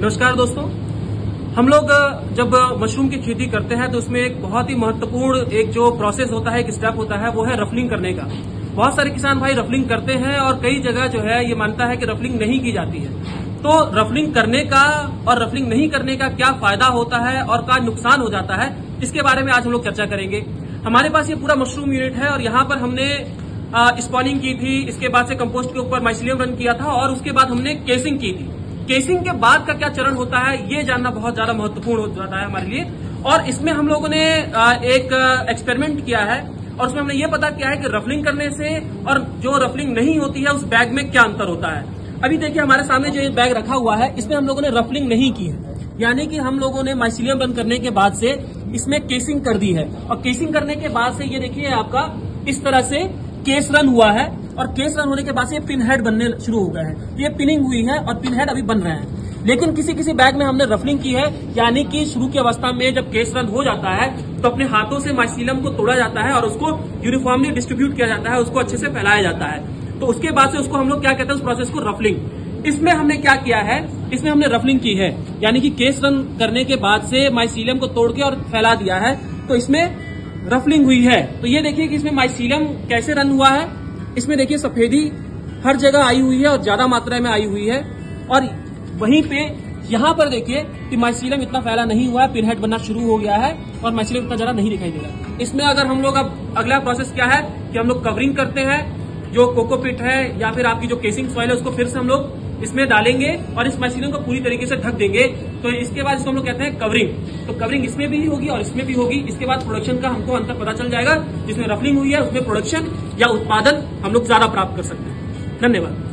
नमस्कार दोस्तों, हम लोग जब मशरूम की खेती करते हैं तो उसमें एक बहुत ही महत्वपूर्ण एक जो प्रोसेस होता है, एक स्टेप होता है, वो है रफलिंग करने का। बहुत सारे किसान भाई रफलिंग करते हैं और कई जगह जो है ये मानता है कि रफलिंग नहीं की जाती है। तो रफलिंग करने का और रफलिंग नहीं करने का क्या फायदा होता है और क्या नुकसान हो जाता है, इसके बारे में आज हम लोग चर्चा करेंगे। हमारे पास ये पूरा मशरूम यूनिट है और यहाँ पर हमने स्पॉनिंग की थी, इसके बाद से कंपोस्ट के ऊपर माइसीलियम रन किया था और उसके बाद हमने केसिंग की थी। केसिंग के बाद का क्या चरण होता है ये जानना बहुत ज्यादा महत्वपूर्ण हो जाता है हमारे लिए। और इसमें हम लोगों ने एक एक्सपेरिमेंट किया है और उसमें हमने ये पता किया है कि रफलिंग करने से और जो रफलिंग नहीं होती है उस बैग में क्या अंतर होता है। अभी देखिए हमारे सामने जो ये बैग रखा हुआ है इसमें हम लोगों ने रफलिंग नहीं की है, यानी कि हम लोगों ने माइसीलियम रन करने के बाद से इसमें केसिंग कर दी है। और केसिंग करने के बाद से ये देखिए आपका इस तरह से केस रन हुआ है और केस रन होने के बाद से पिन हेड बनने शुरू हो गए हैं। ये पिनिंग हुई है और पिन हेड अभी बन रहे हैं। लेकिन किसी किसी बैग में हमने रफलिंग की है, यानी कि शुरू की अवस्था में जब केस रन हो जाता है तो अपने हाथों से माइसीलियम को तोड़ा जाता है और उसको यूनिफॉर्मली डिस्ट्रीब्यूट किया जाता है, उसको अच्छे से फैलाया जाता है। तो उसके बाद से उसको हम लोग क्या कहते हैं, उस प्रोसेस को रफलिंग। इसमें हमने क्या किया है, इसमें हमने रफलिंग की है, यानी कि केस रन करने के बाद से माइसीलियम को तोड़ के और फैला दिया है, तो इसमें रफलिंग हुई है। तो ये देखिए कि इसमें माइसीलियम कैसे रन हुआ है। इसमें देखिए सफेदी हर जगह आई हुई है और ज्यादा मात्रा में आई हुई है। और वहीं पे यहाँ पर देखिए कि माइसीलियम इतना फैला नहीं हुआ है, पिन हेड बनना शुरू हो गया है और माइसीलियम इतना ज्यादा नहीं दिखाई दे रहा है। इसमें अगर हम लोग अब अगला प्रोसेस क्या है कि हम लोग कवरिंग करते हैं, जो कोकोपिट है या फिर आपकी जो केसिंग सॉइल है उसको फिर से हम लोग इसमें डालेंगे और इस माइसीलियम को पूरी तरीके से ढक देंगे। तो इसके बाद इसको हम लोग कहते हैं कवरिंग। तो कवरिंग इसमें भी होगी और इसमें भी होगी। इसके बाद प्रोडक्शन का हमको अंतर पता चल जाएगा, जिसमें रफलिंग हुई है उसमें प्रोडक्शन या उत्पादन हम लोग ज्यादा प्राप्त कर सकते हैं। धन्यवाद।